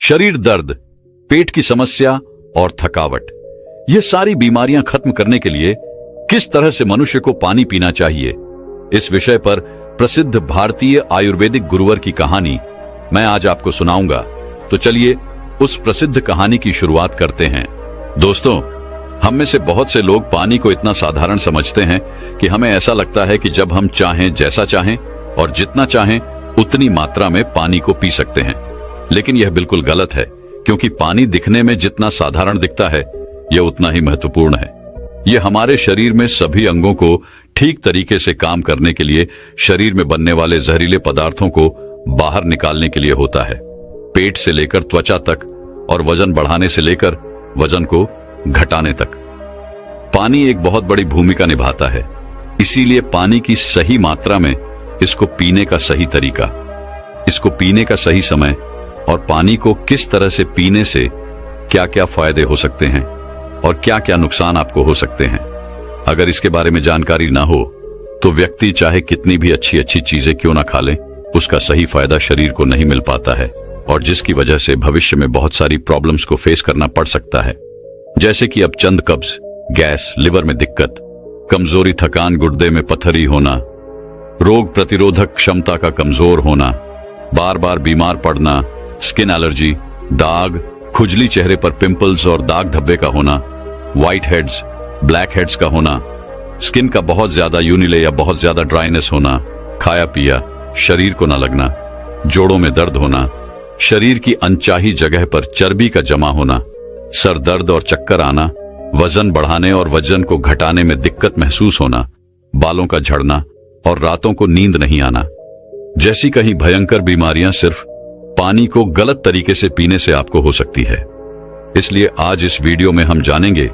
शरीर दर्द, पेट की समस्या और थकावट, ये सारी बीमारियां खत्म करने के लिए किस तरह से मनुष्य को पानी पीना चाहिए, इस विषय पर प्रसिद्ध भारतीय आयुर्वेदिक गुरुवर की कहानी मैं आज आपको सुनाऊंगा। तो चलिए उस प्रसिद्ध कहानी की शुरुआत करते हैं। दोस्तों, हम में से बहुत से लोग पानी को इतना साधारण समझते हैं कि हमें ऐसा लगता है कि जब हम चाहें, जैसा चाहें और जितना चाहें उतनी मात्रा में पानी को पी सकते हैं। लेकिन यह बिल्कुल गलत है, क्योंकि पानी दिखने में जितना साधारण दिखता है यह उतना ही महत्वपूर्ण है। यह हमारे शरीर में सभी अंगों को ठीक तरीके से काम करने के लिए, शरीर में बनने वाले जहरीले पदार्थों को बाहर निकालने के लिए होता है। पेट से लेकर त्वचा तक और वजन बढ़ाने से लेकर वजन को घटाने तक पानी एक बहुत बड़ी भूमिका निभाता है। इसीलिए पानी की सही मात्रा में, इसको पीने का सही तरीका, इसको पीने का सही समय और पानी को किस तरह से पीने से क्या क्या फायदे हो सकते हैं और क्या क्या नुकसान आपको हो सकते हैं, अगर इसके बारे में जानकारी ना हो तो व्यक्ति चाहे कितनी भी अच्छी अच्छी चीजें क्यों ना खा ले, उसका सही फायदा शरीर को नहीं मिल पाता है और जिसकी वजह से भविष्य में बहुत सारी प्रॉब्लम्स को फेस करना पड़ सकता है। जैसे कि अब चंद कब्ज, गैस, लिवर में दिक्कत, कमजोरी, थकान, गुर्दे में पथरी होना, रोग प्रतिरोधक क्षमता का कमजोर होना, बार बार बीमार पड़ना, स्किन एलर्जी, दाग, खुजली, चेहरे पर पिंपल्स और दाग धब्बे का होना, व्हाइट हेड्स, ब्लैक हेड्स का होना, स्किन का बहुत ज्यादा यूनिले या बहुत ज्यादा ड्राइनेस होना, खाया पिया शरीर को न लगना, जोड़ों में दर्द होना, शरीर की अनचाही जगह पर चर्बी का जमा होना, सर दर्द और चक्कर आना, वजन बढ़ाने और वजन को घटाने में दिक्कत महसूस होना, बालों का झड़ना और रातों को नींद नहीं आना जैसी कई भयंकर बीमारियां सिर्फ पानी को गलत तरीके से पीने से आपको हो सकती है। इसलिए आज इस वीडियो में हम जानेंगे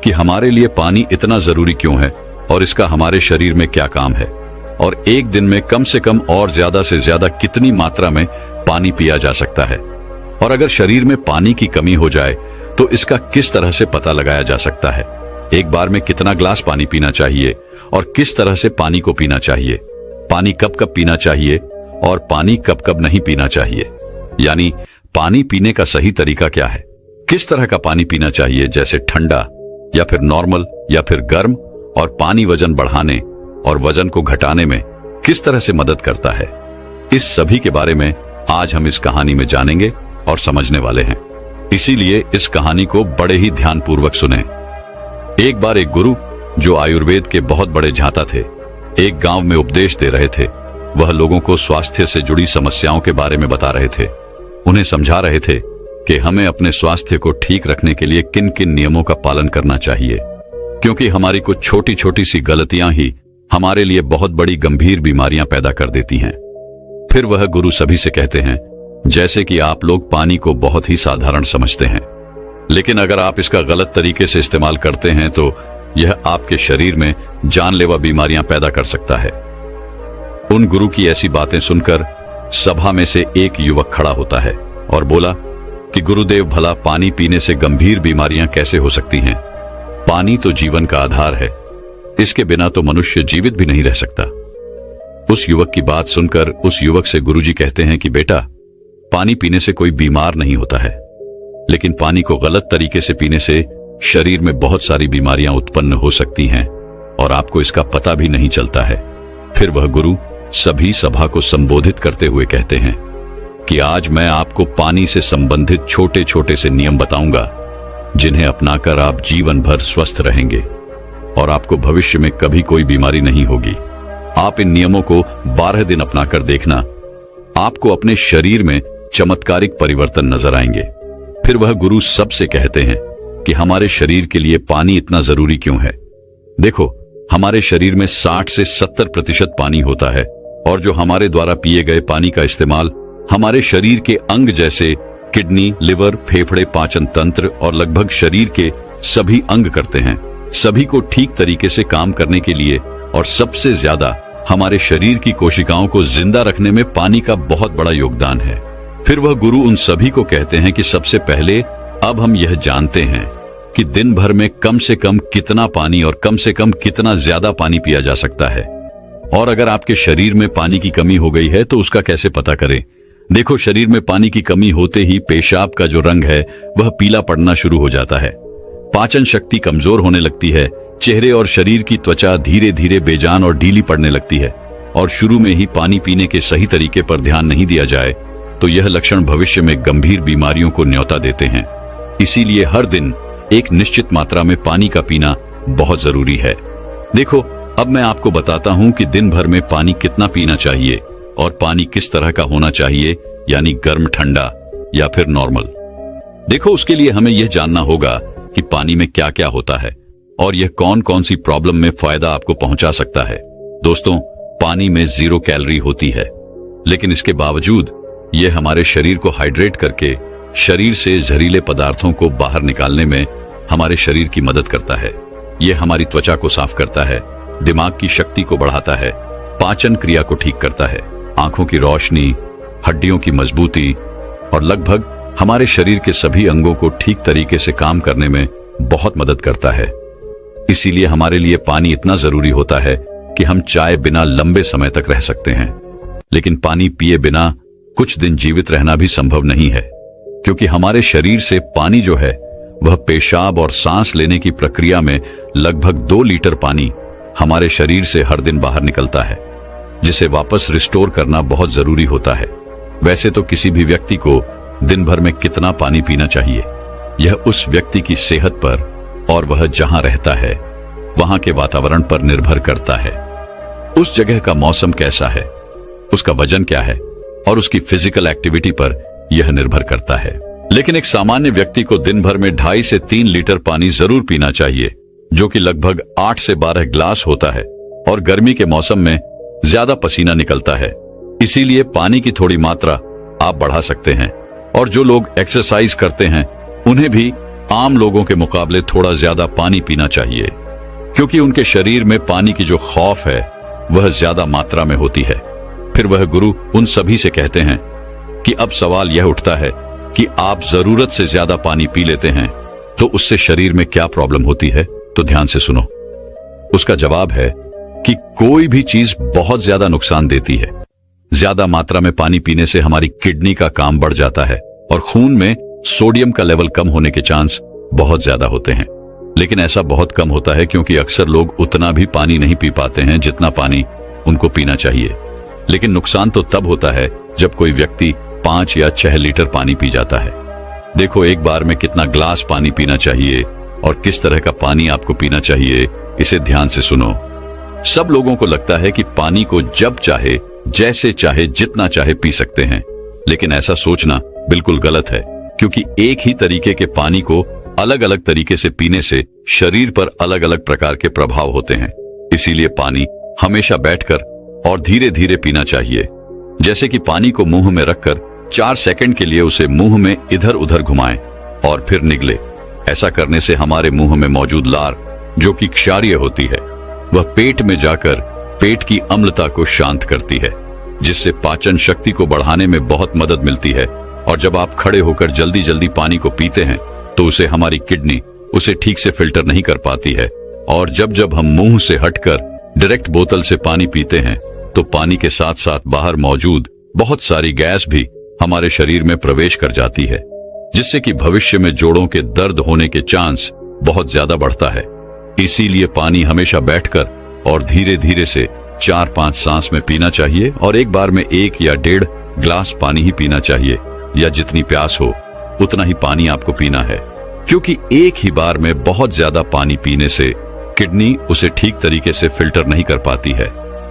कि हमारे लिए पानी इतना जरूरी क्यों है और इसका हमारे शरीर में क्या काम है, और एक दिन में कम से कम और ज्यादा से ज्यादा कितनी मात्रा में पानी पिया जा सकता है, और अगर शरीर में पानी की कमी हो जाए तो इसका किस तरह से पता लगाया जा सकता है। एक बार में कितना ग्लास पानी पीना चाहिए और किस तरह से पानी को पीना चाहिए, पानी कब कब पीना चाहिए और पानी कब कब नहीं पीना चाहिए, यानी पानी पीने का सही तरीका क्या है, किस तरह का पानी पीना चाहिए, जैसे ठंडा या फिर नॉर्मल या फिर गर्म, और पानी वजन बढ़ाने और वजन को घटाने में किस तरह से मदद करता है। इस सभी के बारे में आज हम इस कहानी में जानेंगे और समझने वाले हैं। इसीलिए इस कहानी को बड़े ही ध्यानपूर्वक सुने। एक बार एक गुरु, जो आयुर्वेद के बहुत बड़े झांता थे, एक गांव में उपदेश दे रहे थे। वह लोगों को स्वास्थ्य से जुड़ी समस्याओं के बारे में बता रहे थे। उन्हें समझा रहे थे कि हमें अपने स्वास्थ्य को ठीक रखने के लिए किन किन नियमों का पालन करना चाहिए, क्योंकि हमारी कुछ छोटी छोटी सी गलतियां ही हमारे लिए बहुत बड़ी गंभीर बीमारियां पैदा कर देती हैं। फिर वह गुरु सभी से कहते हैं, जैसे कि आप लोग पानी को बहुत ही साधारण समझते हैं, लेकिन अगर आप इसका गलत तरीके से इस्तेमाल करते हैं तो यह आपके शरीर में जानलेवा बीमारियां पैदा कर सकता है। उन गुरु की ऐसी बातें सुनकर सभा में से एक युवक खड़ा होता है और बोला कि गुरुदेव, भला पानी पीने से गंभीर बीमारियां कैसे हो सकती हैं? पानी तो जीवन का आधार है, इसके बिना तो मनुष्य जीवित भी नहीं रह सकता। उस युवक की बात सुनकर उस युवक से गुरुजी कहते हैं कि बेटा, पानी पीने से कोई बीमार नहीं होता है, लेकिन पानी को गलत तरीके से पीने से शरीर में बहुत सारी बीमारियां उत्पन्न हो सकती हैं और आपको इसका पता भी नहीं चलता है। फिर वह गुरु सभी सभा को संबोधित करते हुए कहते हैं कि आज मैं आपको पानी से संबंधित छोटे छोटे से नियम बताऊंगा, जिन्हें अपनाकर आप जीवन भर स्वस्थ रहेंगे और आपको भविष्य में कभी कोई बीमारी नहीं होगी। आप इन नियमों को 12 दिन अपनाकर देखना, आपको अपने शरीर में चमत्कारिक परिवर्तन नजर आएंगे। फिर वह गुरु सबसे कहते हैं कि हमारे शरीर के लिए पानी इतना जरूरी क्यों है। देखो, हमारे शरीर में 60 से 70% पानी होता है, और जो हमारे द्वारा पिए गए पानी का इस्तेमाल हमारे शरीर के अंग जैसे किडनी, लिवर, फेफड़े, पाचन तंत्र और लगभग शरीर के सभी अंग करते हैं। सभी को ठीक तरीके से काम करने के लिए और सबसे ज्यादा हमारे शरीर की कोशिकाओं को जिंदा रखने में पानी का बहुत बड़ा योगदान है। फिर वह गुरु उन सभी को कहते हैं कि सबसे पहले अब हम यह जानते हैं कि दिन भर में कम से कम कितना पानी और कम से कम कितना ज्यादा पानी पिया जा सकता है, और अगर आपके शरीर में पानी की कमी हो गई है तो उसका कैसे पता करें। देखो, शरीर में पानी की कमी होते ही पेशाब का जो रंग है वह पीला पड़ना शुरू हो जाता है। पाचन शक्ति कमजोर होने लगती है। चेहरे और शरीर की त्वचा धीरे धीरे बेजान और ढीली पड़ने लगती है। और शुरू में ही पानी पीने के सही तरीके पर ध्यान नहीं दिया जाए तो यह लक्षण भविष्य में गंभीर बीमारियों को न्योता देते हैं। इसीलिए हर दिन एक निश्चित मात्रा में पानी का पीना बहुत जरूरी है। देखो, अब मैं आपको बताता हूं कि दिन भर में पानी कितना पीना चाहिए और पानी किस तरह का होना चाहिए, यानी गर्म, ठंडा या फिर नॉर्मल। देखो, उसके लिए हमें यह जानना होगा कि पानी में क्या क्या होता है और यह कौन कौन सी प्रॉब्लम में फायदा आपको पहुंचा सकता है। दोस्तों, पानी में 0 कैलोरी होती है, लेकिन इसके बावजूद यह हमारे शरीर को हाइड्रेट करके शरीर से जहरीले पदार्थों को बाहर निकालने में हमारे शरीर की मदद करता है। यह हमारी त्वचा को साफ करता है, दिमाग की शक्ति को बढ़ाता है, पाचन क्रिया को ठीक करता है, आंखों की रोशनी, हड्डियों की मजबूती और लगभग हमारे शरीर के सभी अंगों को ठीक तरीके से काम करने में बहुत मदद करता है। इसीलिए हमारे लिए पानी इतना जरूरी होता है कि हम चाय बिना लंबे समय तक रह सकते हैं, लेकिन पानी पिए बिना कुछ दिन जीवित रहना भी संभव नहीं है, क्योंकि हमारे शरीर से पानी जो है वह पेशाब और सांस लेने की प्रक्रिया में लगभग 2 लीटर पानी हमारे शरीर से हर दिन बाहर निकलता है, जिसे वापस रिस्टोर करना बहुत जरूरी होता है। वैसे तो किसी भी व्यक्ति को दिन भर में कितना पानी पीना चाहिए, यह उस व्यक्ति की सेहत पर और वह जहां रहता है वहां के वातावरण पर निर्भर करता है। उस जगह का मौसम कैसा है, उसका वजन क्या है और उसकी फिजिकल एक्टिविटी पर यह निर्भर करता है। लेकिन एक सामान्य व्यक्ति को दिन भर में 2.5 से 3 लीटर पानी जरूर पीना चाहिए, जो कि लगभग 8 से 12 ग्लास होता है। और गर्मी के मौसम में ज्यादा पसीना निकलता है, इसीलिए पानी की थोड़ी मात्रा आप बढ़ा सकते हैं। और जो लोग एक्सरसाइज करते हैं उन्हें भी आम लोगों के मुकाबले थोड़ा ज्यादा पानी पीना चाहिए, क्योंकि उनके शरीर में पानी की जो खौफ है वह ज्यादा मात्रा में होती है। फिर वह गुरु उन सभी से कहते हैं कि अब सवाल यह उठता है कि आप जरूरत से ज्यादा पानी पी लेते हैं तो उससे शरीर में क्या प्रॉब्लम होती है। तो ध्यान से सुनो। उसका जवाब है कि कोई भी चीज बहुत ज्यादा नुकसान देती है। ज्यादा मात्रा में पानी पीने से हमारी किडनी का काम बढ़ जाता है और खून में सोडियम का लेवल कम होने के चांस बहुत ज्यादा होते हैं। लेकिन ऐसा बहुत कम होता है, क्योंकि अक्सर लोग उतना भी पानी नहीं पी पाते हैं जितना पानी उनको पीना चाहिए। लेकिन नुकसान तो तब होता है जब कोई व्यक्ति 5 या 6 लीटर पानी पी जाता है। देखो, एक बार में कितना ग्लास पानी पीना चाहिए और किस तरह का पानी आपको पीना चाहिए, इसे ध्यान से सुनो। सब लोगों को लगता है कि पानी को जब चाहे, जैसे चाहे, जितना चाहे पी सकते हैं, लेकिन ऐसा सोचना बिल्कुल गलत है, क्योंकि एक ही तरीके के पानी को अलग अलग तरीके से पीने से शरीर पर अलग अलग प्रकार के प्रभाव होते हैं। इसीलिए पानी हमेशा बैठकर और धीरे धीरे पीना चाहिए। जैसे कि पानी को मुंह में रखकर 4 सेकंड के लिए उसे मुंह में इधर उधर घुमाएं और फिर निगले। ऐसा करने से हमारे मुंह में मौजूद लार, जो कि क्षारीय होती है, वह पेट में जाकर पेट की अम्लता को शांत करती है, जिससे पाचन शक्ति को बढ़ाने में बहुत मदद मिलती है। और जब आप खड़े होकर जल्दी जल्दी पानी को पीते हैं तो उसे हमारी किडनी उसे ठीक से फिल्टर नहीं कर पाती है। और जब जब हम मुंह से हटकर डायरेक्ट बोतल से पानी पीते हैं तो पानी के साथ साथ बाहर मौजूद बहुत सारी गैस भी हमारे शरीर में प्रवेश कर जाती है, जिससे कि भविष्य में जोड़ों के दर्द होने के चांस बहुत ज्यादा बढ़ता है। इसीलिए पानी हमेशा बैठकर और धीरे धीरे से 4-5 सांस में पीना चाहिए और एक बार में 1 या 1.5 ग्लास पानी ही पीना चाहिए, या जितनी प्यास हो उतना ही पानी आपको पीना है। क्योंकि एक ही बार में बहुत ज्यादा पानी पीने से किडनी उसे ठीक तरीके से फिल्टर नहीं कर पाती है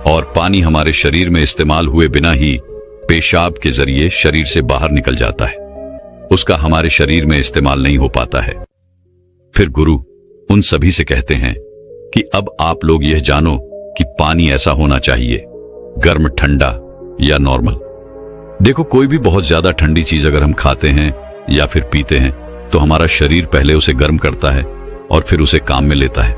और पानी हमारे शरीर में इस्तेमाल हुए बिना ही पेशाब के जरिए शरीर से बाहर निकल जाता है, उसका हमारे शरीर में इस्तेमाल नहीं हो पाता है। फिर गुरु उन सभी से कहते हैं कि अब आप लोग यह जानो कि पानी ऐसा होना चाहिए, गर्म, ठंडा या नॉर्मल। देखो, कोई भी बहुत ज्यादा ठंडी चीज अगर हम खाते हैं या फिर पीते हैं तो हमारा शरीर पहले उसे गर्म करता है और फिर उसे काम में लेता है।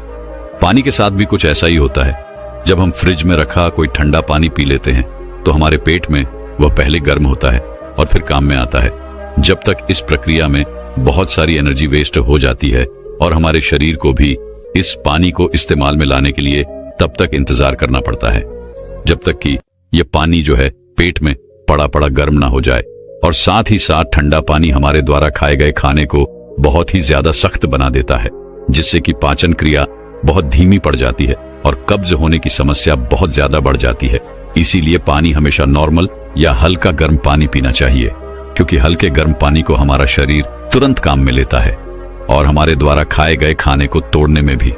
पानी के साथ भी कुछ ऐसा ही होता है। जब हम फ्रिज में रखा कोई ठंडा पानी पी लेते हैं तो हमारे पेट में वह पहले गर्म होता है और फिर काम में आता है। जब तक इस प्रक्रिया में बहुत सारी एनर्जी वेस्ट हो जाती है और हमारे शरीर को भी इस पानी को इस्तेमाल में लाने के लिए तब तक इंतजार करना पड़ता है, जब तक कि यह पानी जो है पेट में पड़ा पड़ा गर्म ना हो जाए, और साथ ही साथ ठंडा पानी हमारे द्वारा खाए गए खाने को बहुत ही ज्यादा सख्त बना देता है, जिससे कि पाचन क्रिया बहुत धीमी पड़ जाती है और कब्ज होने की समस्या बहुत ज्यादा बढ़ जाती है। इसीलिए पानी हमेशा नॉर्मल या हल्का गर्म पानी पीना चाहिए, क्योंकि हल्के गर्म पानी को हमारा शरीर तुरंत काम में लेता है और हमारे द्वारा खाए गए खाने को तोड़ने में भी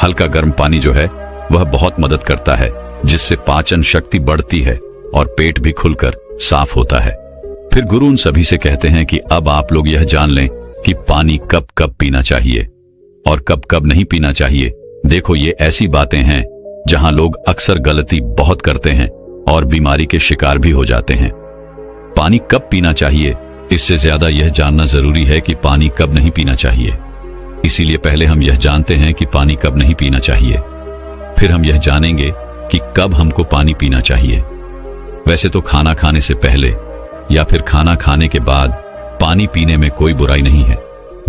हल्का गर्म पानी जो है वह बहुत मदद करता है, जिससे पाचन शक्ति बढ़ती है और पेट भी खुलकर साफ होता है। फिर गुरु उन सभी से कहते हैं कि अब आप लोग यह जान लें कि पानी कब कब पीना चाहिए और कब कब नहीं पीना चाहिए। देखो, ये ऐसी बातें हैं जहां लोग अक्सर गलती बहुत करते हैं और बीमारी के शिकार भी हो जाते हैं। पानी कब पीना चाहिए, इससे ज्यादा यह जानना जरूरी है कि पानी कब नहीं पीना चाहिए। इसीलिए पहले हम यह जानते हैं कि पानी कब नहीं पीना चाहिए, फिर हम यह जानेंगे कि कब हमको पानी पीना चाहिए। वैसे तो खाना खाने से पहले या फिर खाना खाने के बाद पानी पीने में कोई बुराई नहीं है,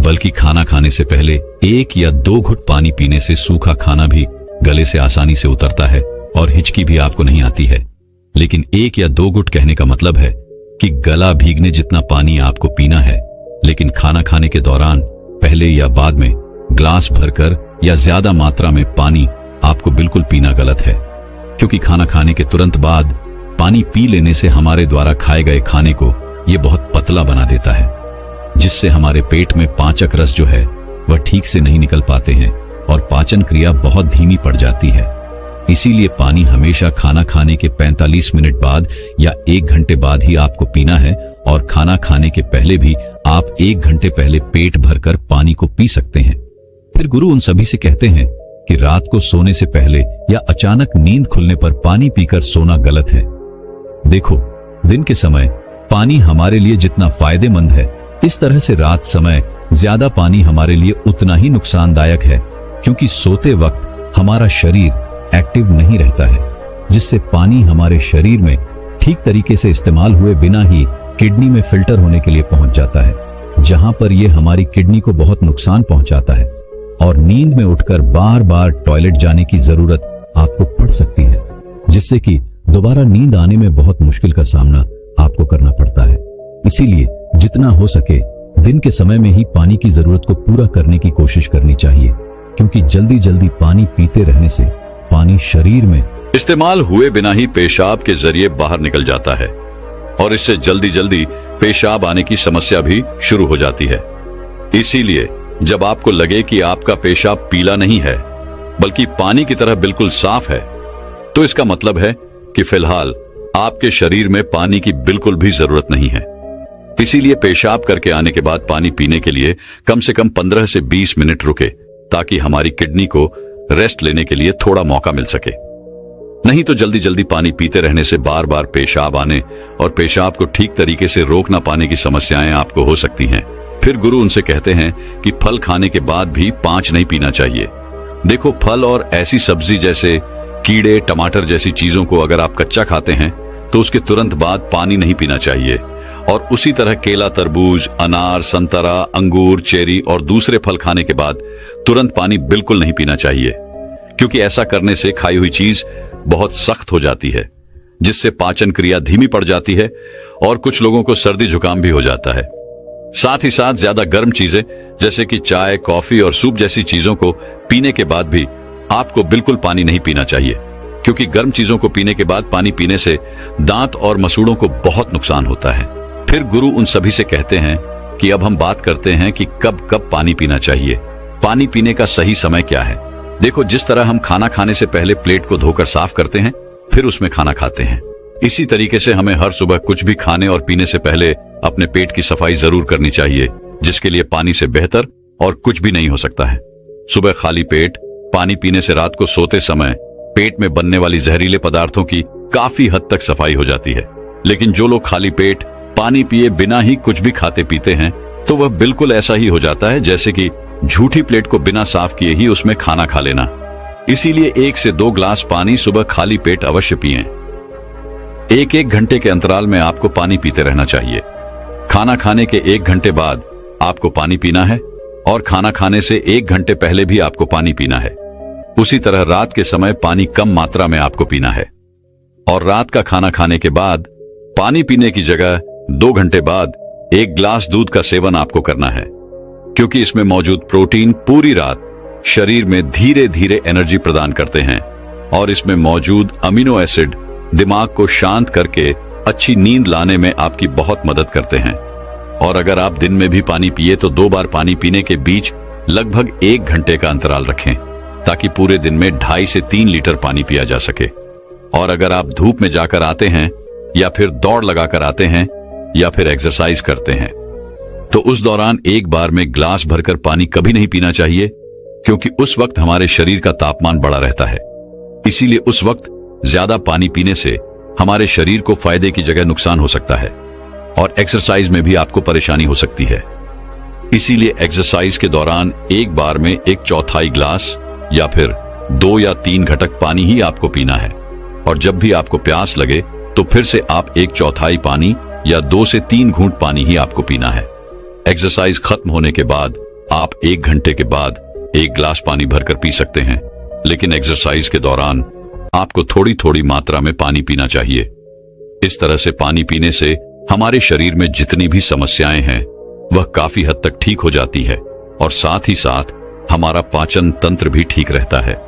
बल्कि खाना खाने से पहले 1 या 2 घुट पानी पीने से सूखा खाना भी गले से आसानी से उतरता है और हिचकी भी आपको नहीं आती है। लेकिन 1 या 2 घुट कहने का मतलब है कि गला भीगने जितना पानी आपको पीना है, लेकिन खाना खाने के दौरान पहले या बाद में ग्लास भरकर या ज्यादा मात्रा में पानी आपको बिल्कुल पीना गलत है, क्योंकि खाना खाने के तुरंत बाद पानी पी लेने से हमारे द्वारा खाए गए खाने को यह बहुत पतला बना देता है, जिससे हमारे पेट में पाचक रस जो है वह ठीक से नहीं निकल पाते हैं और पाचन क्रिया बहुत धीमी पड़ जाती है। इसीलिए पानी हमेशा खाना खाने के 45 मिनट बाद या 1 घंटे बाद ही आपको पीना है, और खाना खाने के पहले भी आप 1 घंटे पहले पेट भरकर पानी को पी सकते हैं। फिर गुरु उन सभी से कहते हैं कि रात को सोने से पहले या अचानक नींद खुलने पर पानी पीकर सोना गलत है। देखो, दिन के समय पानी हमारे लिए जितना फायदेमंद है, इस तरह से रात समय ज्यादा पानी हमारे लिए उतना ही नुकसानदायक है, क्योंकि सोते वक्त हमारा शरीर एक्टिव नहीं रहता है, जिससे पानी हमारे शरीर में ठीक तरीके से इस्तेमाल हुए बिना ही किडनी में फिल्टर होने के लिए पहुंच जाता है, जहां पर यह हमारी किडनी को बहुत नुकसान पहुंचाता है और नींद में उठकर बार बार टॉयलेट जाने की जरूरत आपको पड़ सकती है, जिससे कि दोबारा नींद आने में बहुत मुश्किल का सामना आपको करना पड़ता है। इसीलिए जितना हो सके दिन के समय में ही पानी की जरूरत को पूरा करने की कोशिश करनी चाहिए, क्योंकि जल्दी जल्दी पानी पीते रहने से पानी शरीर में इस्तेमाल हुए बिना ही पेशाब के जरिए बाहर निकल जाता है और इससे जल्दी जल्दी पेशाब आने की समस्या भी शुरू हो जाती है। इसीलिए जब आपको लगे कि आपका पेशाब पीला नहीं है बल्कि पानी की तरह बिल्कुल साफ है, तो इसका मतलब है कि फिलहाल आपके शरीर में पानी की बिल्कुल भी जरूरत नहीं है। इसीलिए पेशाब करके आने के बाद पानी पीने के लिए कम से कम 15 से 20 मिनट रुके, ताकि हमारी किडनी को रेस्ट लेने के लिए थोड़ा मौका मिल सके। नहीं तो जल्दी जल्दी पानी पीते रहने से बार बार पेशाब आने और पेशाब को ठीक तरीके से रोक ना पाने की समस्याएं आपको हो सकती हैं। फिर गुरु उनसे कहते हैं कि फल खाने के बाद भी 5 नहीं पीना चाहिए। देखो, फल और ऐसी सब्जी जैसे कीड़े, टमाटर जैसी चीजों को अगर आप कच्चा खाते हैं तो उसके तुरंत बाद पानी नहीं पीना चाहिए, और उसी तरह केला, तरबूज, अनार, संतरा, अंगूर, चेरी और दूसरे फल खाने के बाद तुरंत पानी बिल्कुल नहीं पीना चाहिए, क्योंकि ऐसा करने से खाई हुई चीज बहुत सख्त हो जाती है, जिससे पाचन क्रिया धीमी पड़ जाती है और कुछ लोगों को सर्दी जुकाम भी हो जाता है। साथ ही साथ ज्यादा गर्म चीजें जैसे कि चाय, कॉफी और सूप जैसी चीजों को पीने के बाद भी आपको बिल्कुल पानी नहीं पीना चाहिए, क्योंकि गर्म चीजों को पीने के बाद पानी पीने से दांत और मसूड़ों को बहुत नुकसान होता है। फिर गुरु उन सभी से कहते हैं कि अब हम बात करते हैं कि कब कब पानी पीना चाहिए। पानी पीने का सही समय क्या है? देखो, जिस तरह हम खाना खाने से पहले प्लेट को धोकर साफ करते हैं, फिर उसमें खाना खाते हैं, इसी तरीके से हमें हर सुबह कुछ भी खाने और पीने से पहले अपने पेट की सफाई जरूर करनी चाहिए, जिसके लिए पानी से बेहतर और कुछ भी नहीं हो सकता है। सुबह खाली पेट पानी पीने से रात को सोते समय पेट में बनने वाली जहरीले पदार्थों की काफी हद तक सफाई हो जाती है। लेकिन जो लोग खाली पेट पानी पिए बिना ही कुछ भी खाते पीते हैं, तो वह बिल्कुल ऐसा ही हो जाता है जैसे कि झूठी प्लेट को बिना साफ किए ही उसमें खाना खा लेना। इसीलिए 1 से 2 ग्लास पानी सुबह खाली पेट अवश्य पिएं। 1-1 घंटे के अंतराल में आपको पानी पीते रहना चाहिए। खाना खाने के 1 घंटे बाद आपको पानी पीना है और खाना खाने से 1 घंटे पहले भी आपको पानी पीना है। उसी तरह रात के समय पानी कम मात्रा में आपको पीना है और रात का खाना खाने के बाद पानी पीने की जगह 2 घंटे बाद 1 गिलास दूध का सेवन आपको करना है, क्योंकि इसमें मौजूद प्रोटीन पूरी रात शरीर में धीरे धीरे एनर्जी प्रदान करते हैं और इसमें मौजूद अमीनो एसिड दिमाग को शांत करके अच्छी नींद लाने में आपकी बहुत मदद करते हैं। और अगर आप दिन में भी पानी पिए तो 2 बार पानी पीने के बीच लगभग 1 घंटे का अंतराल रखें, ताकि पूरे दिन में 2.5 से 3 लीटर पानी पिया जा सके। और अगर आप धूप में जाकर आते हैं या फिर दौड़ लगाकर आते हैं या फिर एक्सरसाइज करते हैं तो उस दौरान एक बार में ग्लास भरकर पानी कभी नहीं पीना चाहिए, क्योंकि उस वक्त हमारे शरीर का तापमान बढ़ा रहता है। इसीलिए उस वक्त ज्यादा पानी पीने से हमारे शरीर को फायदे की जगह नुकसान हो सकता है और एक्सरसाइज में भी आपको परेशानी हो सकती है। इसीलिए एक्सरसाइज के दौरान एक बार में 1/4 गिलास या फिर 2 या 3 घटक पानी ही आपको पीना है। और जब भी आपको प्यास लगे तो फिर से आप 1/4 पानी या 2 से 3 घूंट पानी ही आपको पीना है। एक्सरसाइज खत्म होने के बाद आप 1 घंटे के बाद 1 गिलास पानी भरकर पी सकते हैं, लेकिन एक्सरसाइज के दौरान आपको थोड़ी थोड़ी मात्रा में पानी पीना चाहिए। इस तरह से पानी पीने से हमारे शरीर में जितनी भी समस्याएं हैं वह काफी हद तक ठीक हो जाती है और साथ ही साथ हमारा पाचन तंत्र भी ठीक रहता है।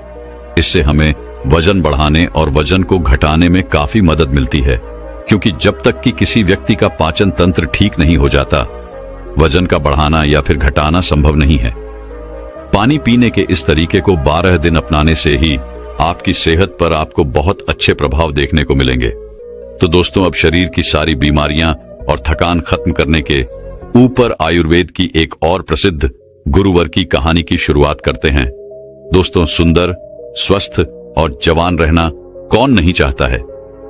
इससे हमें वजन बढ़ाने और वजन को घटाने में काफी मदद मिलती है, क्योंकि जब तक कि किसी व्यक्ति का पाचन तंत्र ठीक नहीं हो जाता, वजन का बढ़ाना या फिर घटाना संभव नहीं है। पानी पीने के इस तरीके को 12 दिन अपनाने से ही आपकी सेहत पर आपको बहुत अच्छे प्रभाव देखने को मिलेंगे। तो दोस्तों, अब शरीर की सारी बीमारियां और थकान खत्म करने के ऊपर आयुर्वेद की एक और प्रसिद्ध गुरुवर की कहानी की शुरुआत करते हैं। दोस्तों, सुंदर, स्वस्थ और जवान रहना कौन नहीं चाहता है।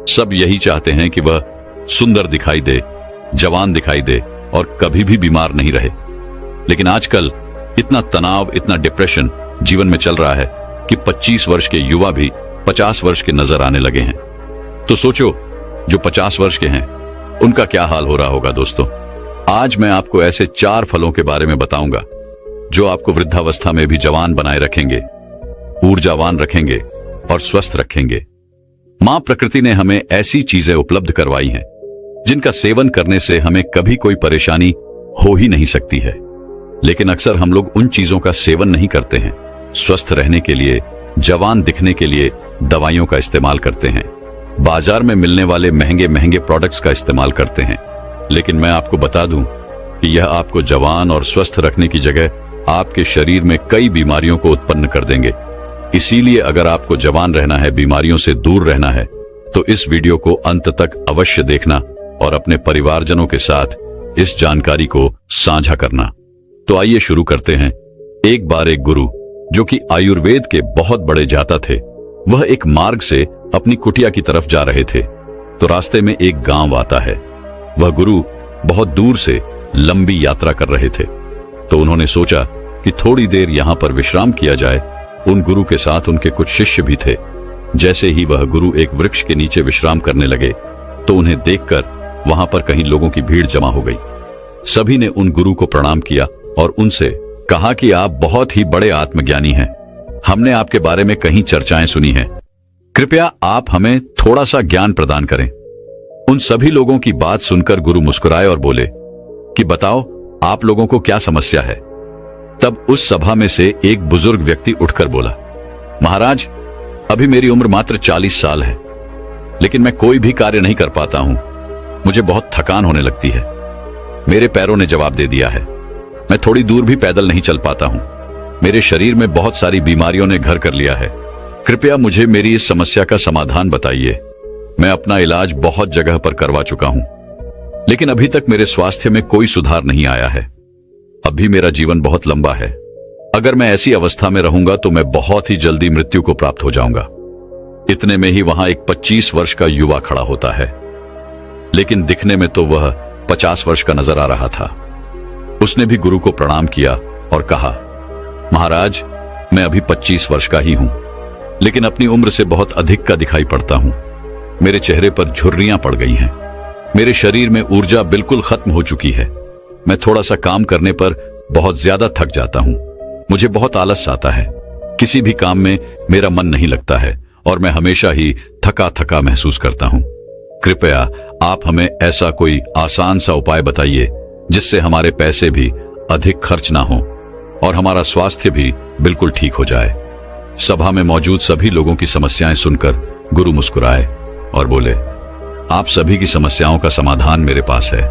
सब यही चाहते हैं कि वह सुंदर दिखाई दे, जवान दिखाई दे और कभी भी बीमार नहीं रहे। लेकिन आजकल इतना तनाव, इतना डिप्रेशन जीवन में चल रहा है कि 25 वर्ष के युवा भी 50 वर्ष के नजर आने लगे हैं। तो सोचो, जो 50 वर्ष के हैं उनका क्या हाल हो रहा होगा। दोस्तों, आज मैं आपको ऐसे 4 फलों के बारे में बताऊंगा जो आपको वृद्धावस्था में भी जवान बनाए रखेंगे, ऊर्जावान रखेंगे और स्वस्थ रखेंगे। मां प्रकृति ने हमें ऐसी चीजें उपलब्ध करवाई हैं जिनका सेवन करने से हमें कभी कोई परेशानी हो ही नहीं सकती है। लेकिन अक्सर हम लोग उन चीजों का सेवन नहीं करते हैं। स्वस्थ रहने के लिए, जवान दिखने के लिए दवाइयों का इस्तेमाल करते हैं, बाजार में मिलने वाले महंगे महंगे प्रोडक्ट्स का इस्तेमाल करते हैं। लेकिन मैं आपको बता दूं कि यह आपको जवान और स्वस्थ रखने की जगह आपके शरीर में कई बीमारियों को उत्पन्न कर देंगे। इसीलिए अगर आपको जवान रहना है, बीमारियों से दूर रहना है, तो इस वीडियो को अंत तक अवश्य देखना और अपने परिवारजनों के साथ इस जानकारी को साझा करना। तो आइए शुरू करते हैं। एक बार एक गुरु, जो कि आयुर्वेद के बहुत बड़े जाता थे, वह एक मार्ग से अपनी कुटिया की तरफ जा रहे थे। तो रास्ते में एक गांव आता है। वह गुरु बहुत दूर से लंबी यात्रा कर रहे थे, तो उन्होंने सोचा कि थोड़ी देर यहां पर विश्राम किया जाए। उन गुरु के साथ उनके कुछ शिष्य भी थे। जैसे ही वह गुरु एक वृक्ष के नीचे विश्राम करने लगे तो उन्हें देखकर वहां पर कहीं लोगों की भीड़ जमा हो गई। सभी ने उन गुरु को प्रणाम किया और उनसे कहा कि आप बहुत ही बड़े आत्मज्ञानी हैं। हमने आपके बारे में कहीं चर्चाएं सुनी हैं। कृपया आप हमें थोड़ा सा ज्ञान प्रदान करें। उन सभी लोगों की बात सुनकर गुरु मुस्कुराए और बोले कि बताओ, आप लोगों को क्या समस्या है। तब उस सभा में से एक बुजुर्ग व्यक्ति उठकर बोला, महाराज, अभी मेरी उम्र मात्र 40 साल है, लेकिन मैं कोई भी कार्य नहीं कर पाता हूं। मुझे बहुत थकान होने लगती है। मेरे पैरों ने जवाब दे दिया है। मैं थोड़ी दूर भी पैदल नहीं चल पाता हूं। मेरे शरीर में बहुत सारी बीमारियों ने घर कर लिया है। कृपया मुझे मेरी इस समस्या का समाधान बताइए। मैं अपना इलाज बहुत जगह पर करवा चुका हूं, लेकिन अभी तक मेरे स्वास्थ्य में कोई सुधार नहीं आया है। अभी मेरा जीवन बहुत लंबा है। अगर मैं ऐसी अवस्था में रहूंगा तो मैं बहुत ही जल्दी मृत्यु को प्राप्त हो जाऊंगा। इतने में ही वहां एक 25 वर्ष का युवा खड़ा होता है, लेकिन दिखने में तो वह 50 वर्ष का नजर आ रहा था। उसने भी गुरु को प्रणाम किया और कहा, महाराज, मैं अभी 25 वर्ष का ही हूं, लेकिन अपनी उम्र से बहुत अधिक का दिखाई पड़ता हूं। मेरे चेहरे पर झुर्रियां पड़ गई हैं। मेरे शरीर में ऊर्जा बिल्कुल खत्म हो चुकी है। मैं थोड़ा सा काम करने पर बहुत ज्यादा थक जाता हूं। मुझे बहुत आलस आता है। किसी भी काम में मेरा मन नहीं लगता है और मैं हमेशा ही थका थका महसूस करता हूं। कृपया आप हमें ऐसा कोई आसान सा उपाय बताइए जिससे हमारे पैसे भी अधिक खर्च ना हो और हमारा स्वास्थ्य भी बिल्कुल ठीक हो जाए। सभा में मौजूद सभी लोगों की समस्याएं सुनकर गुरु मुस्कुराए और बोले, आप सभी की समस्याओं का समाधान मेरे पास है।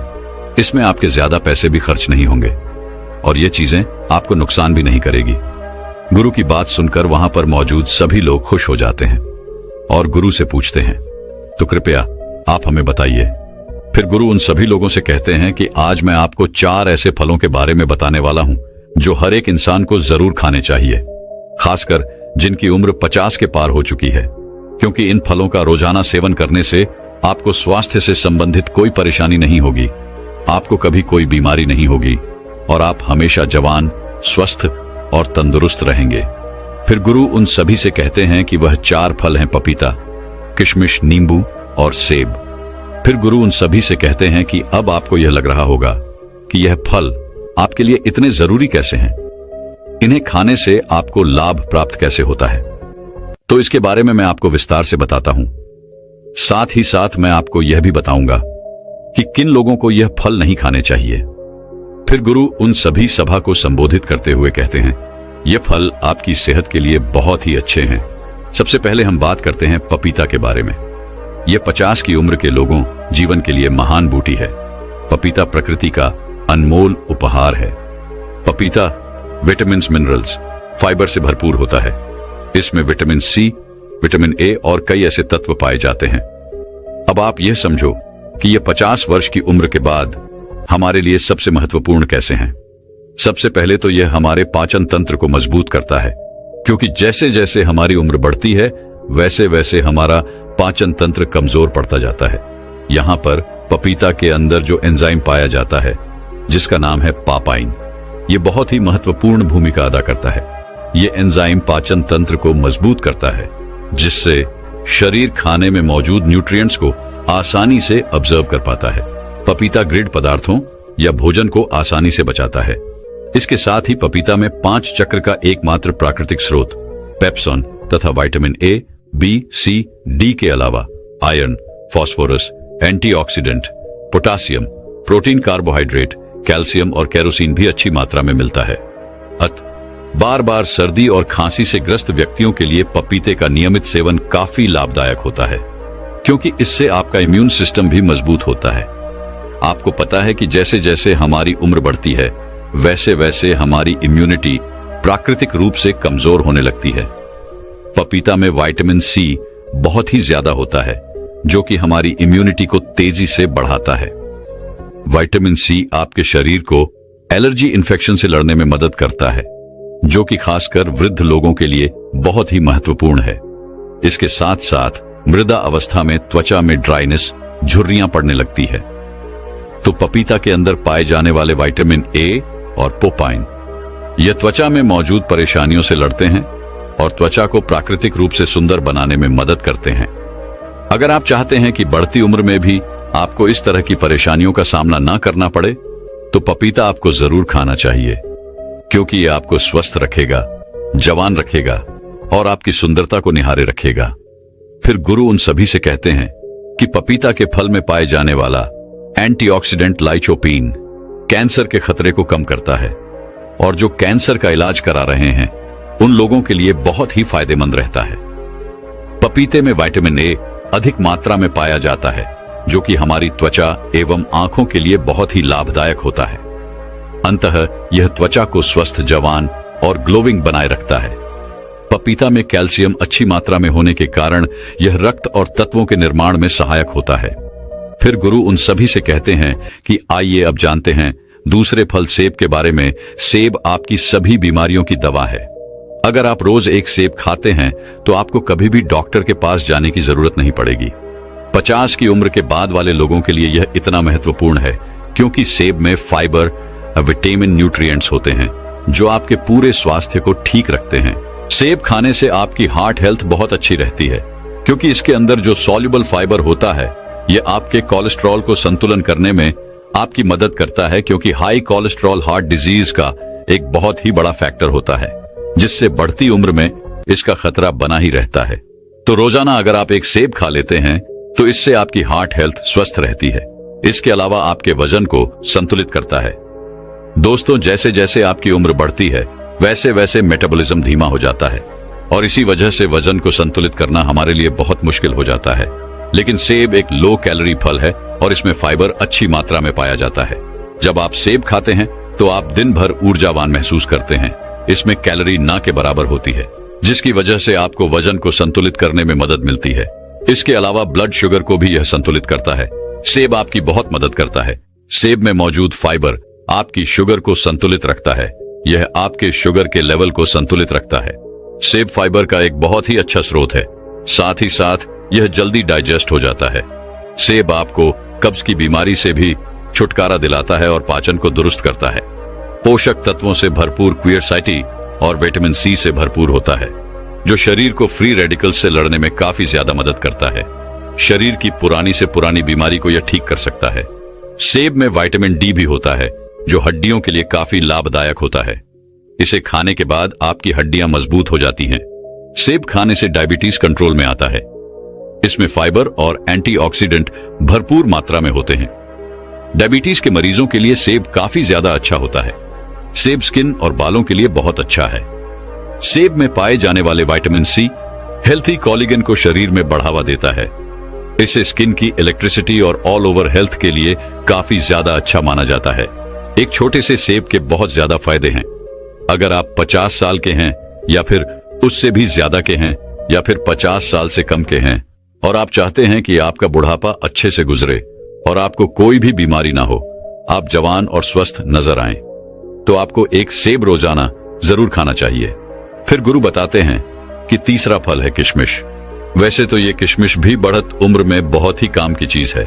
इसमें आपके ज्यादा पैसे भी खर्च नहीं होंगे और ये चीजें आपको नुकसान भी नहीं करेगी। गुरु की बात सुनकर वहां पर मौजूद सभी लोग खुश हो जाते हैं और गुरु से पूछते हैं, तो कृपया आप हमें बताइए। फिर गुरु उन सभी लोगों से कहते हैं कि आज मैं आपको 4 ऐसे फलों के बारे में बताने वाला हूं जो हर एक इंसान को जरूर खाने चाहिए, खासकर जिनकी उम्र 50 के पार हो चुकी है, क्योंकि इन फलों का रोजाना सेवन करने से आपको स्वास्थ्य से संबंधित कोई परेशानी नहीं होगी, आपको कभी कोई बीमारी नहीं होगी और आप हमेशा जवान, स्वस्थ और तंदुरुस्त रहेंगे। फिर गुरु उन सभी से कहते हैं कि वह 4 फल हैं, पपीता, किशमिश, नींबू और सेब। फिर गुरु उन सभी से कहते हैं कि अब आपको यह लग रहा होगा कि यह फल आपके लिए इतने जरूरी कैसे हैं, इन्हें खाने से आपको लाभ प्राप्त कैसे होता है। तो इसके बारे में मैं आपको विस्तार से बताता हूं। साथ ही साथ मैं आपको यह भी बताऊंगा कि किन लोगों को यह फल नहीं खाने चाहिए। फिर गुरु उन सभी सभा को संबोधित करते हुए कहते हैं, यह फल आपकी सेहत के लिए बहुत ही अच्छे हैं। सबसे पहले हम बात करते हैं पपीता के बारे में। यह 50 की उम्र के लोगों जीवन के लिए महान बूटी है। पपीता प्रकृति का अनमोल उपहार है। पपीता विटामिन, मिनरल्स, फाइबर से भरपूर होता है। इसमें विटामिन सी, विटामिन ए और कई ऐसे तत्व पाए जाते हैं। अब आप यह समझो कि यह 50 वर्ष की उम्र के बाद हमारे लिए सबसे महत्वपूर्ण कैसे हैं। सबसे पहले तो यह हमारे पाचन तंत्र को मजबूत करता है, क्योंकि जैसे जैसे हमारी उम्र बढ़ती है वैसे वैसे हमारा पाचन तंत्र कमजोर पड़ता जाता है। यहां पर पपीता के अंदर जो एंजाइम पाया जाता है जिसका नाम है पापाइन, यह बहुत ही महत्वपूर्ण भूमिका अदा करता है। यह एंजाइम पाचन तंत्र को मजबूत करता है, जिससे शरीर खाने में मौजूद न्यूट्रिएंट्स को आसानी से ऑब्जर्व कर पाता है। पपीता ग्रिड पदार्थों या भोजन को आसानी से बचाता है। इसके साथ ही पपीता में 5 चक्र का एकमात्र प्राकृतिक स्रोत पेप्सोन तथा vitamin A, B, C, D के अलावा iron, phosphorus, antioxidant, potassium, protein, carbohydrate, calcium और केरोसिन भी अच्छी मात्रा में मिलता है। बार बार सर्दी और खांसी से ग्रस्त व्यक्तियों के लिए पपीते का नियमित सेवन काफी लाभदायक होता है, क्योंकि इससे आपका इम्यून सिस्टम भी मजबूत होता है। आपको पता है कि जैसे जैसे हमारी उम्र बढ़ती है वैसे वैसे हमारी इम्यूनिटी प्राकृतिक रूप से कमजोर होने लगती है। पपीता में विटामिन सी बहुत ही ज्यादा होता है, जो कि हमारी इम्यूनिटी को तेजी से बढ़ाता है। विटामिन सी आपके शरीर को एलर्जी इन्फेक्शन से लड़ने में मदद करता है, जो कि खासकर वृद्ध लोगों के लिए बहुत ही महत्वपूर्ण है। इसके साथ साथ मृदा अवस्था में त्वचा में ड्राइनेस, झुर्रियां पड़ने लगती है। तो पपीता के अंदर पाए जाने वाले विटामिन ए और पोपाइन यह त्वचा में मौजूद परेशानियों से लड़ते हैं और त्वचा को प्राकृतिक रूप से सुंदर बनाने में मदद करते हैं। अगर आप चाहते हैं कि बढ़ती उम्र में भी आपको इस तरह की परेशानियों का सामना ना करना पड़े, तो पपीता आपको जरूर खाना चाहिए, क्योंकि यह आपको स्वस्थ रखेगा, जवान रखेगा और आपकी सुंदरता को निहारे रखेगा। फिर गुरु उन सभी से कहते हैं कि पपीता के फल में पाए जाने वाला एंटीऑक्सीडेंट लाइकोपीन कैंसर के खतरे को कम करता है और जो कैंसर का इलाज करा रहे हैं उन लोगों के लिए बहुत ही फायदेमंद रहता है। पपीते में विटामिन ए अधिक मात्रा में पाया जाता है, जो कि हमारी त्वचा एवं आंखों के लिए बहुत ही लाभदायक होता है। अंततः यह त्वचा को स्वस्थ, जवान और ग्लोविंग बनाए रखता है। पपीता में कैल्शियम अच्छी मात्रा में होने के कारण यह रक्त और तत्वों के निर्माण में सहायक होता है। फिर गुरु उन सभी से कहते हैं कि आइए अब जानते हैं दूसरे फल सेब के बारे में। सेब आपकी सभी बीमारियों की दवा है। अगर आप रोज एक सेब खाते हैं तो आपको कभी भी डॉक्टर के पास जाने की जरूरत नहीं पड़ेगी। 50 की उम्र के बाद वाले लोगों के लिए यह इतना महत्वपूर्ण है क्योंकि सेब में फाइबर, विटामिन, न्यूट्रिएंट्स होते हैं जो आपके पूरे स्वास्थ्य को ठीक रखते हैं। सेब खाने से आपकी हार्ट हेल्थ बहुत अच्छी रहती है, क्योंकि इसके अंदर जो सॉल्युबल फाइबर होता है यह आपके कोलेस्ट्रॉल को संतुलन करने में आपकी मदद करता है, क्योंकि हाई कोलेस्ट्रॉल हार्ट डिजीज का एक बहुत ही बड़ा फैक्टर होता है, जिससे बढ़ती उम्र में इसका खतरा बना ही रहता है। तो रोजाना अगर आप एक सेब खा लेते हैं तो इससे आपकी हार्ट हेल्थ स्वस्थ रहती है। इसके अलावा आपके वजन को संतुलित करता है। दोस्तों, जैसे जैसे आपकी उम्र बढ़ती है वैसे वैसे मेटाबॉलिज्म धीमा हो जाता है और इसी वजह से वजन को संतुलित करना हमारे लिए बहुत मुश्किल हो जाता है। लेकिन सेब एक लो कैलोरी फल है और इसमें फाइबर अच्छी मात्रा में पाया जाता है। जब आप सेब खाते हैं तो आप दिन भर ऊर्जावान महसूस करते हैं। इसमें कैलोरी ना के बराबर होती है, जिसकी वजह से आपको वजन को संतुलित करने में मदद मिलती है। इसके अलावा ब्लड शुगर को भी यह संतुलित करता है। सेब आपकी बहुत मदद करता है। सेब में मौजूद फाइबर आपकी शुगर को संतुलित रखता है। यह आपके शुगर के लेवल को संतुलित रखता है। सेब फाइबर का एक बहुत ही अच्छा स्रोत है। साथ ही साथ यह जल्दी डाइजेस्ट हो जाता है। सेब आपको कब्ज की बीमारी से भी छुटकारा दिलाता है और पाचन को दुरुस्त करता है। पोषक तत्वों से भरपूर क्वियरसाइटी और विटामिन सी से भरपूर होता है, जो शरीर को फ्री रेडिकल्स से लड़ने में काफी ज्यादा मदद करता है। शरीर की पुरानी से पुरानी बीमारी को यह ठीक कर सकता है। सेब में विटामिन डी भी होता है, जो हड्डियों के लिए काफी लाभदायक होता है। इसे खाने के बाद आपकी हड्डियां मजबूत हो जाती हैं। सेब खाने से डायबिटीज कंट्रोल में आता है। इसमें फाइबर और एंटीऑक्सीडेंट भरपूर मात्रा में होते हैं। डायबिटीज के मरीजों के लिए सेब काफी ज्यादा अच्छा होता है। सेब स्किन और बालों के लिए बहुत अच्छा है। सेब में पाए जाने वाले विटामिन सी हेल्थी कोलेजन को शरीर में बढ़ावा देता है। इसे स्किन की इलेक्ट्रिसिटी और ऑल ओवर हेल्थ के लिए काफी ज्यादा अच्छा माना जाता है। एक छोटे से सेब के बहुत ज्यादा फायदे हैं। अगर आप 50 साल के हैं या फिर उससे भी ज्यादा के हैं या फिर 50 साल से कम के हैं और आप चाहते हैं कि आपका बुढ़ापा अच्छे से गुजरे और आपको कोई भी बीमारी ना हो, आप जवान और स्वस्थ नजर आएं, तो आपको एक सेब रोजाना जरूर खाना चाहिए। फिर गुरु बताते हैं कि तीसरा फल है किशमिश। वैसे तो ये किशमिश भी बढ़त उम्र में बहुत ही काम की चीज है।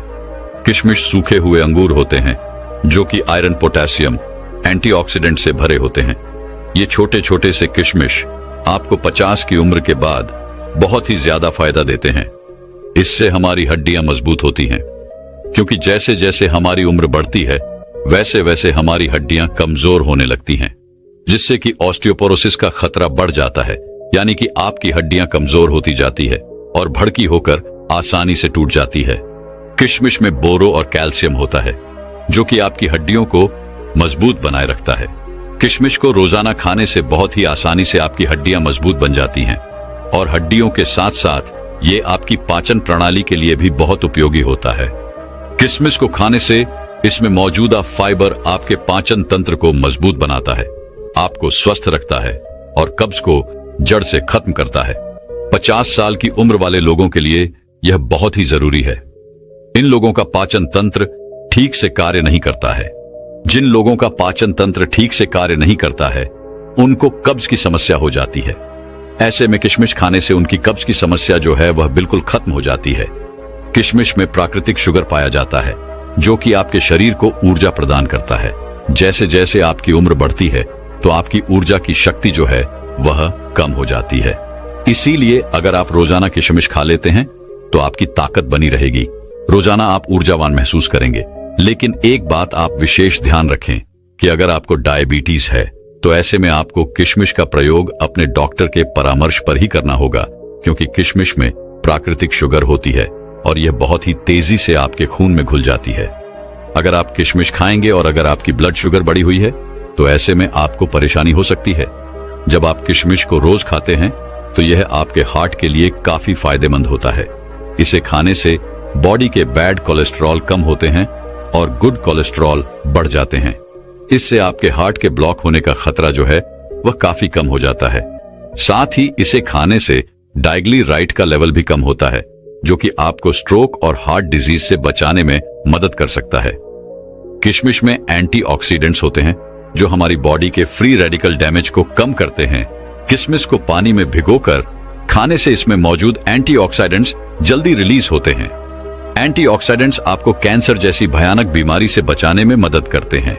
किशमिश सूखे हुए अंगूर होते हैं जो कि आयरन, पोटेशियम, एंटीऑक्सीडेंट से भरे होते हैं। ये छोटे छोटे से किशमिश आपको 50 की उम्र के बाद बहुत ही ज्यादा फायदा देते हैं। इससे हमारी हड्डियां मजबूत होती हैं, क्योंकि जैसे जैसे हमारी उम्र बढ़ती है वैसे वैसे हमारी हड्डियां कमजोर होने लगती हैं, जिससे कि ऑस्टियोपोरोसिस का खतरा बढ़ जाता है। यानी कि आपकी हड्डियां कमजोर होती जाती है और भड़की होकर आसानी से टूट जाती है। किशमिश में बोरो और कैल्शियम होता है, जो कि आपकी हड्डियों को मजबूत बनाए रखता है। किशमिश को रोजाना खाने से बहुत ही आसानी से आपकी हड्डियां मजबूत बन जाती हैं और हड्डियों के साथ साथ ये आपकी पाचन प्रणाली के लिए भी बहुत उपयोगी होता है। किशमिश को खाने से इसमें मौजूदा फाइबर आपके पाचन तंत्र को मजबूत बनाता है, आपको स्वस्थ रखता है और कब्ज को जड़ से खत्म करता है। 50 साल की उम्र वाले लोगों के लिए यह बहुत ही जरूरी है। इन लोगों का पाचन तंत्र ठीक से कार्य नहीं करता है। जिन लोगों का पाचन तंत्र ठीक से कार्य नहीं करता है उनको कब्ज की समस्या हो जाती है। ऐसे में किशमिश खाने से उनकी कब्ज की समस्या जो है वह बिल्कुल खत्म हो जाती है। किशमिश में प्राकृतिक शुगर पाया जाता है, जो कि आपके शरीर को ऊर्जा प्रदान करता है। जैसे जैसे आपकी उम्र बढ़ती है तो आपकी ऊर्जा की शक्ति जो है वह कम हो जाती है। इसीलिए अगर आप रोजाना किशमिश खा लेते हैं तो आपकी ताकत बनी रहेगी, रोजाना आप ऊर्जावान महसूस करेंगे। लेकिन एक बात आप विशेष ध्यान रखें कि अगर आपको डायबिटीज है तो ऐसे में आपको किशमिश का प्रयोग अपने डॉक्टर के परामर्श पर ही करना होगा, क्योंकि किशमिश में प्राकृतिक शुगर होती है और यह बहुत ही तेजी से आपके खून में घुल जाती है। अगर आप किशमिश खाएंगे और अगर आपकी ब्लड शुगर बढ़ी हुई है तो ऐसे में आपको परेशानी हो सकती है। जब आप किशमिश को रोज खाते हैं तो यह आपके हार्ट के लिए काफी फायदेमंद होता है। इसे खाने से बॉडी के बैड कोलेस्ट्रॉल कम होते हैं और गुड कोलेस्ट्रॉल बढ़ जाते हैं। इससे आपके हार्ट के ब्लॉक होने का खतरा जो है वह काफी कम हो जाता है। साथ ही इसे खाने से डाइग्लिसराइड का लेवल भी कम होता है, जो कि आपको स्ट्रोक और हार्ट डिजीज से बचाने में मदद कर सकता है। किशमिश में एंटीऑक्सीडेंट्स होते हैं जो हमारी बॉडी के फ्री रेडिकल डैमेज को कम करते हैं। किशमिश को पानी में भिगोकर खाने से इसमें मौजूद एंटीऑक्सीडेंट्स जल्दी रिलीज होते हैं। एंटीऑक्सीडेंट्स आपको कैंसर जैसी भयानक बीमारी से बचाने में मदद करते हैं।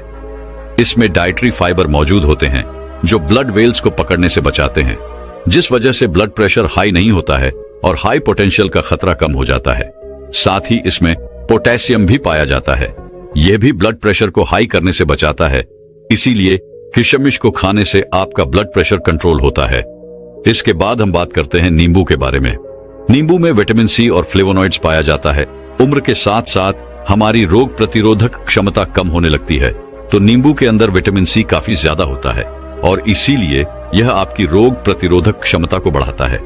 इसमें डाइटरी फाइबर मौजूद होते हैं जो ब्लड वेल्स को पकड़ने से बचाते हैं, जिस वजह से ब्लड प्रेशर हाई नहीं होता है और हाई पोटेंशियल का खतरा कम हो जाता है। साथ ही इसमें पोटेशियम भी पाया जाता है, यह भी ब्लड प्रेशर को हाई करने से बचाता है। इसीलिए किशमिश को खाने से आपका ब्लड प्रेशर कंट्रोल होता है। इसके बाद हम बात करते हैं नींबू के बारे में। नींबू में विटामिन सी और फ्लेवोनॉइड्स पाया जाता है। उम्र के साथ साथ हमारी रोग प्रतिरोधक क्षमता कम होने लगती है, तो नींबू के अंदर विटामिन सी काफी ज्यादा होता है और इसीलिए यह आपकी रोग प्रतिरोधक क्षमता को बढ़ाता है।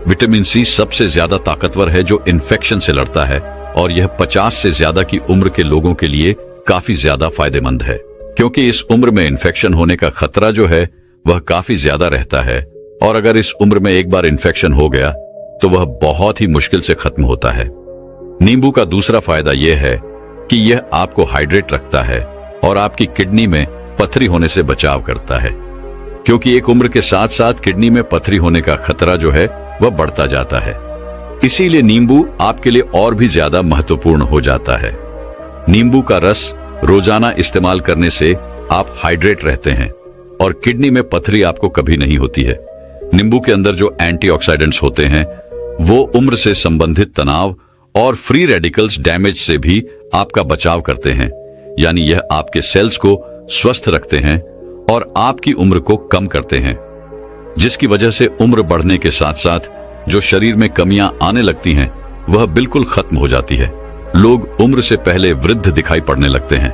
विटामिन सी सबसे ज्यादा ताकतवर है जो इन्फेक्शन से लड़ता है और यह 50 से ज्यादा की उम्र के लोगों के लिए काफी ज्यादा फायदेमंद है, क्योंकि इस उम्र में इन्फेक्शन होने का खतरा जो है वह काफी ज्यादा रहता है और अगर इस उम्र में एक बार इन्फेक्शन हो गया तो वह बहुत ही मुश्किल से खत्म होता है। नींबू का दूसरा फायदा यह है कि यह आपको हाइड्रेट रखता है और आपकी किडनी में पथरी होने से बचाव करता है, क्योंकि एक उम्र के साथ साथ किडनी में पथरी होने का खतरा जो है वह बढ़ता जाता है। इसीलिए नींबू आपके लिए और भी ज्यादा महत्वपूर्ण हो जाता है। नींबू का रस रोजाना इस्तेमाल करने से आप हाइड्रेट रहते हैं और किडनी में पथरी आपको कभी नहीं होती है। नींबू के अंदर जो एंटीऑक्सीडेंट्स होते हैं वो उम्र से संबंधित तनाव और फ्री रेडिकल्स डैमेज से भी आपका बचाव करते हैं, यानी यह आपके सेल्स को स्वस्थ रखते हैं और आपकी उम्र को कम करते हैं, जिसकी वजह से उम्र बढ़ने के साथ साथ जो शरीर में कमियां आने लगती हैं वह बिल्कुल खत्म हो जाती है। लोग उम्र से पहले वृद्ध दिखाई पड़ने लगते हैं,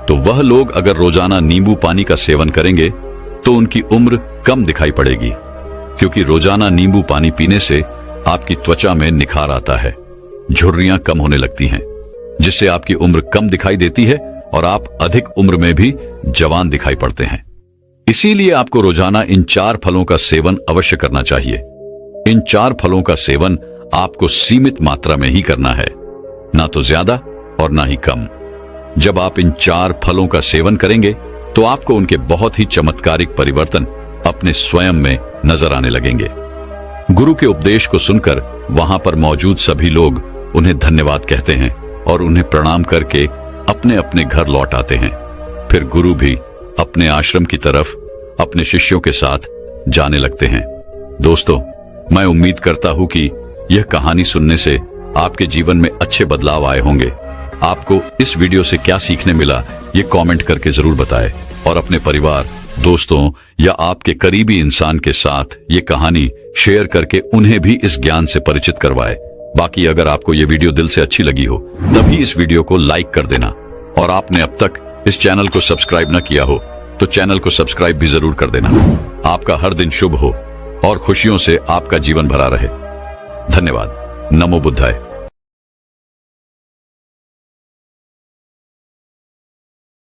तो वह लोग अगर रोजाना नींबू पानी का सेवन करेंगे तो उनकी उम्र कम दिखाई पड़ेगी, क्योंकि रोजाना नींबू पानी पीने से आपकी त्वचा में निखार आता है, झुर्रियां कम होने लगती हैं, जिससे आपकी उम्र कम दिखाई देती है और आप अधिक उम्र में भी जवान दिखाई पड़ते हैं। इसीलिए आपको रोजाना इन 4 फलों का सेवन अवश्य करना चाहिए। इन 4 फलों का सेवन आपको सीमित मात्रा में ही करना है, ना तो ज्यादा और ना ही कम। जब आप इन 4 फलों का सेवन करेंगे तो आपको उनके बहुत ही चमत्कारिक परिवर्तन अपने स्वयं में नजर आने लगेंगे। गुरु के उपदेश को सुनकर वहां पर मौजूद सभी लोग उन्हें धन्यवाद कहते हैं और उन्हें प्रणाम करके अपने अपने घर लौट आते हैं। फिर गुरु भी अपने आश्रम की तरफ अपने शिष्यों के साथ जाने लगते हैं। दोस्तों, मैं उम्मीद करता हूं कि यह कहानी सुनने से आपके जीवन में अच्छे बदलाव आए होंगे। आपको इस वीडियो से क्या सीखने मिला ये कमेंट करके जरूर बताएं और अपने परिवार, दोस्तों या आपके करीबी इंसान के साथ ये कहानी शेयर करके उन्हें भी इस ज्ञान से परिचित करवाएं। बाकी अगर आपको ये वीडियो दिल से अच्छी लगी हो तभी इस वीडियो को लाइक कर देना और आपने अब तक इस चैनल को सब्सक्राइब न किया हो तो चैनल को सब्सक्राइब भी जरूर कर देना। आपका हर दिन शुभ हो और खुशियों से आपका जीवन भरा रहे। धन्यवाद। नमो बुद्धाय।